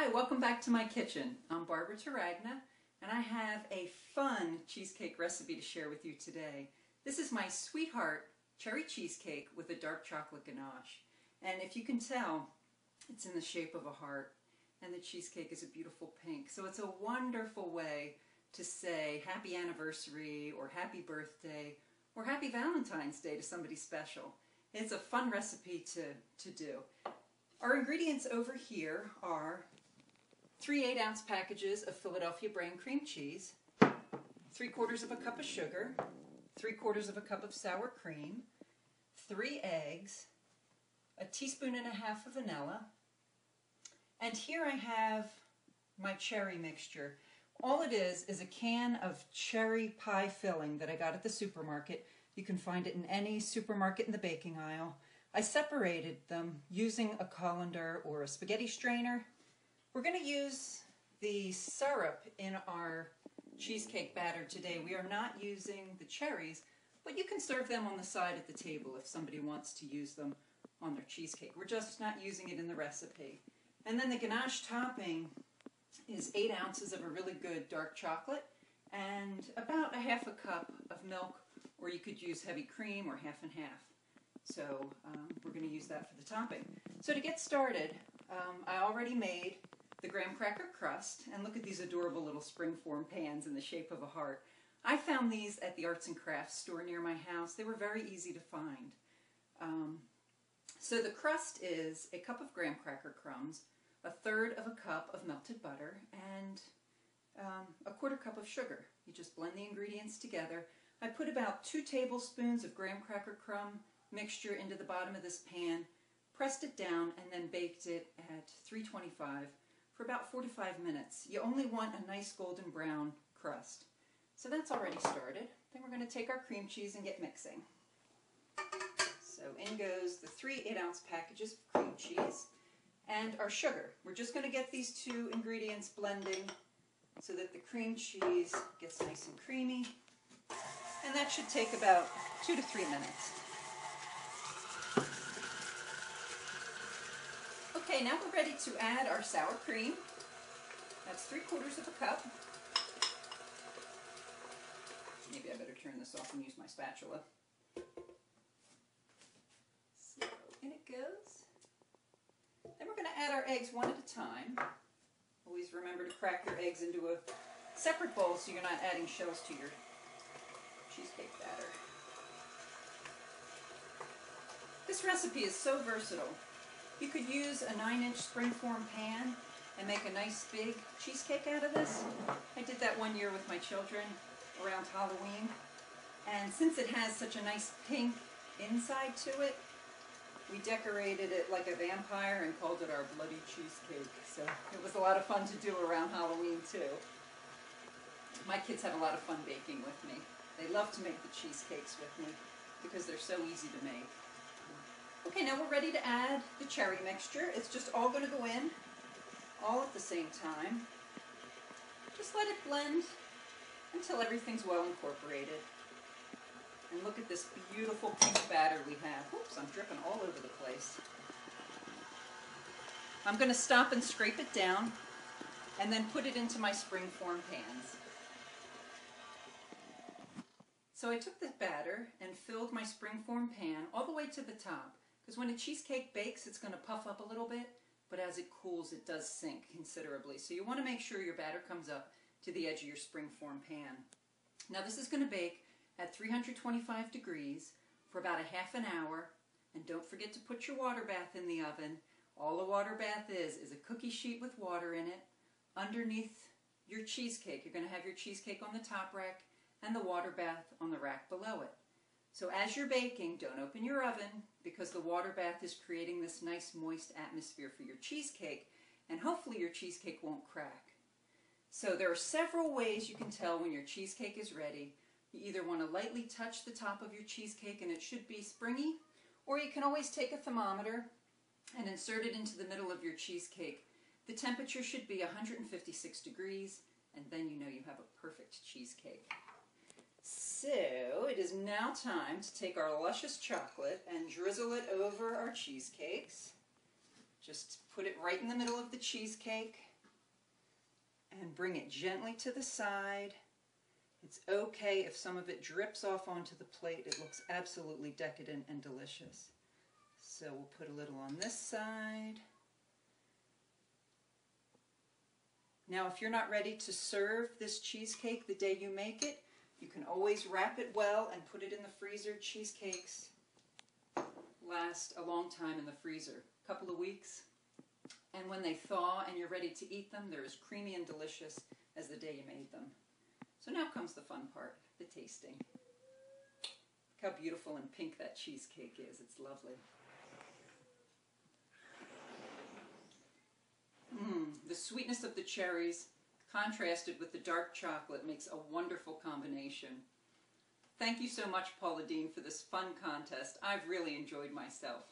Hi, welcome back to my kitchen. I'm Barbara Taragna, and I have a fun cheesecake recipe to share with you today. This is my sweetheart cherry cheesecake with a dark chocolate ganache. And if you can tell, it's in the shape of a heart, and the cheesecake is a beautiful pink. So it's a wonderful way to say happy anniversary, or happy birthday, or happy Valentine's Day to somebody special. It's a fun recipe to do. Our ingredients over here are 3 8-ounce packages of Philadelphia brand cream cheese, 3/4 of a cup of sugar, 3/4 of a cup of sour cream, 3 eggs, a teaspoon and a half of vanilla, and here I have my cherry mixture. All it is a can of cherry pie filling that I got at the supermarket. You can find it in any supermarket in the baking aisle. I separated them using a colander or a spaghetti strainer. We're going to use the syrup in our cheesecake batter today. We are not using the cherries, but you can serve them on the side at the table if somebody wants to use them on their cheesecake. We're just not using it in the recipe. And then the ganache topping is 8 ounces of a really good dark chocolate and about a half a cup of milk, or you could use heavy cream or half and half. So we're going to use that for the topping. So to get started, I already made the graham cracker crust, and look at these adorable little springform pans in the shape of a heart. I found these at the arts and crafts store near my house. They were very easy to find. So the crust is a cup of graham cracker crumbs, 1/3 of a cup of melted butter, and a 1/4 cup of sugar. You just blend the ingredients together. I put about 2 tablespoons of graham cracker crumb mixture into the bottom of this pan, pressed it down, and then baked it at 325 for about 4 to 5 minutes. You only want a nice golden brown crust. So that's already started. Then we're going to take our cream cheese and get mixing. So in goes the 3 8-ounce packages of cream cheese and our sugar. We're just going to get these 2 ingredients blending so that the cream cheese gets nice and creamy. And that should take about 2 to 3 minutes. Okay, now we're ready to add our sour cream. That's 3/4 of a cup. Maybe I better turn this off and use my spatula. So in it goes. Then we're going to add our eggs one at a time. Always remember to crack your eggs into a separate bowl so you're not adding shells to your cheesecake batter. This recipe is so versatile. You could use a 9-inch springform pan and make a nice big cheesecake out of this. I did that one year with my children around Halloween. And since it has such a nice pink inside to it, we decorated it like a vampire and called it our bloody cheesecake. So it was a lot of fun to do around Halloween too. My kids have a lot of fun baking with me. They love to make the cheesecakes with me because they're so easy to make. Okay, now we're ready to add the cherry mixture. It's just all going to go in all at the same time. Just let it blend until everything's well incorporated. And look at this beautiful pink batter we have. Oops, I'm dripping all over the place. I'm going to stop and scrape it down and then put it into my springform pans. So I took the batter and filled my springform pan all the way to the top. Because when a cheesecake bakes, it's going to puff up a little bit, but as it cools, it does sink considerably. So you want to make sure your batter comes up to the edge of your springform pan. Now this is going to bake at 325 degrees for about a half an hour. And don't forget to put your water bath in the oven. All a water bath is a cookie sheet with water in it. Underneath your cheesecake, you're going to have your cheesecake on the top rack and the water bath on the rack below it. So as you're baking, don't open your oven because the water bath is creating this nice moist atmosphere for your cheesecake, and hopefully your cheesecake won't crack. So there are several ways you can tell when your cheesecake is ready. You either want to lightly touch the top of your cheesecake and it should be springy, or you can always take a thermometer and insert it into the middle of your cheesecake. The temperature should be 156 degrees, and then you know you have a perfect cheesecake. So it is now time to take our luscious chocolate and drizzle it over our cheesecakes. Just put it right in the middle of the cheesecake and bring it gently to the side. It's okay if some of it drips off onto the plate. It looks absolutely decadent and delicious. So we'll put a little on this side. Now, if you're not ready to serve this cheesecake the day you make it, you can always wrap it well and put it in the freezer. Cheesecakes last a long time in the freezer, a couple of weeks. And when they thaw and you're ready to eat them, they're as creamy and delicious as the day you made them. So now comes the fun part, the tasting. Look how beautiful and pink that cheesecake is. It's lovely. The sweetness of the cherries contrasted with the dark chocolate makes a wonderful combination. Thank you so much, Paula Dean, for this fun contest. I've really enjoyed myself.